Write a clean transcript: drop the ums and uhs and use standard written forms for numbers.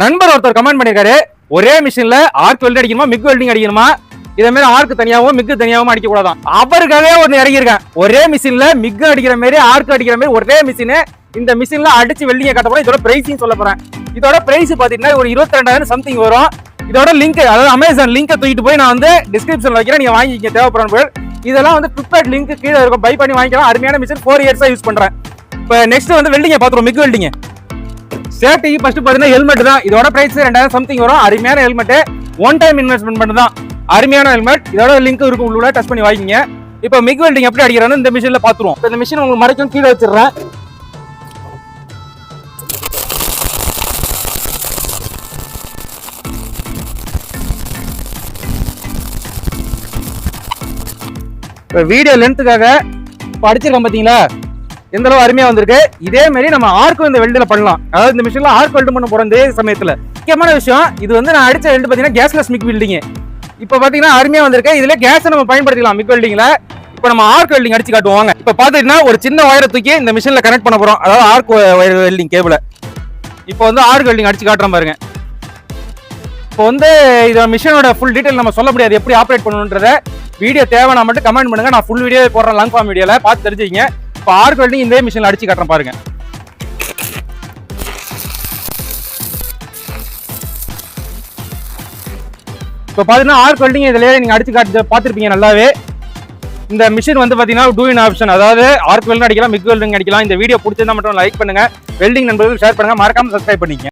நண்பர் ஒருத்தர் கமெண்ட் பண்ணிருக்காரு, ஒரே மிஷின்ல ஆர்க் வெல்டிங் அடிக்கணுமா மிக் வெல்டிங் அடிக்கணுமா, இதே மாதிரி ஆர்க் தனியாவும் மிக் தனியாவும் அடிக்க கூடாதான். அவருக்காகவே ஒன்னு இறங்கியிருக்கேன். ஒரே மிஷின்ல மிக் அடிக்கிற மாதிரி ஆர்க் அடிக்கிற மாதிரி ஒரே மிஷின் இந்த மிஷின்ல அடிச்சு வெல்டிங்க கட்ட போறேன். இதோட பிரைஸையும் சொல்ல போறேன். இதோட பிரைஸ் பாத்தீங்கன்னா ஒரு 22,000 சம்திங் வரும். இதோட லிங்க், அதாவது அமேசான் லிங்கை தூக்கிட்டு போய் நான் வந்து டிஸ்கிரிப்ஷன்ல வைக்கிறேன், நீங்க வாங்கிக்க தேவைப்படுற. இதெல்லாம் வந்து ஃபிளிப்கார்ட் லிங்க் கீழே இருக்கும், பை பண்ணி வாங்கிக்கலாம். அருமையான மிஷின், 4 இயர்ஸா யூஸ் பண்றேன். இப்போ நெக்ஸ்ட் வந்து வெல்டிங்க பாத்துறோம், மிக் வெல்டிங். சேஃப்டி ஃபர்ஸ்ட் பாத்தீங்கன்னா ஹெல்மெட் தான். இதோட பிரைஸ் 2,000 சம்திங் வரும். அருமையான ஹெல்மெட், ஒன் டைம் இன்வெஸ்ட்மெண்ட் பண்ணி தான். அருமையான ஹெல்மெட், இதோட லிங்க் இருக்கும், உள்ள டச் பண்ணி வாங்கிங்க. இப்போ மிக் வெல்டிங் எப்படி அடிக்கிறான்னு இந்த மிஷின்ல பாத்துருவோம். இந்த மிஷின் உங்களுக்கு மறைக்கும், கீழே வச்சிடுறேன். இப்போ வீடியோ லென்த்துக்காக இப்போ அடிச்சிருக்கோம் பார்த்தீங்களா, எந்த அளவு அருமையா வந்திருக்கு. இதே மாதிரி நம்ம ஆர்க் இந்த வெல்டில் பண்ணலாம். அதாவது இந்த மிஷின்ல ஆர்க் வெல்டு பண்ண போற இதே சமயத்தில் முக்கியமான விஷயம், இது வந்து நான் அடிச்ச வெல்டு பார்த்தீங்கன்னா கேஸ்லெஸ் மிக் வெல்டிங். இப்போ பார்த்தீங்கன்னா அருமையா வந்திருக்கு. இதுல கேஸை நம்ம பயன்படுத்திக்கலாம் மிக் வெல்டிங்ல. இப்போ நம்ம ஆர்க் வெல்டிங் அடிச்சு காட்டுவாங்க. இப்போ பார்த்துக்கிட்டீங்கன்னா ஒரு சின்ன ஒயரை தூக்கி இந்த மிஷின்ல கனெக்ட் பண்ண போறோம், அதாவது ஆர்க் ஒயர் வெல்டிங் கேபிள. இப்போ வந்து ஆர்க் வெல்டிங் அடிச்சு காட்டுறோம் பாருங்க. இப்போ வந்து இந்த மிஷினோட ஃபுல் டீடைல் நம்ம சொல்ல முடியாது, எப்படி ஆப்ரேட் பண்ணணுன்றத. வீடியோ தேவைன்னா மட்டும் கமெண்ட் பண்ணுங்க, நான் ஃபுல் வீடியோ போடுறேன் லாங் ஃபார்ம் வீடியோல, பார்த்து தெரிஞ்சுக்கிங்க. இப்போ ஆர்க் வெல்டிங் இந்த மிஷின்ல அடிச்சு காட்டுறேன் பாருங்க. இப்போ பாத்தீங்கன்னா ஆர்க் வெல்டிங் இதுல நீங்க அடிச்சு காட்டு பார்த்துருப்பீங்க நல்லாவே. இந்த மிஷின் வந்து பாத்தீங்கன்னா டூ இன் ஆப்ஷன், அதாவது ஆர்க் வெல்டிங் அடிக்கலாம், மிக் வெல்டிங் அடிக்கலாம். இந்த வீடியோ பிடிச்சிருந்தா மட்டும் லைக் பண்ணுங்க, வெல்டிங் நண்பர்களுக்கு ஷேர் பண்ணுங்க, மறக்காம சப்ஸ்கிரைப் பண்ணிக்கங்க.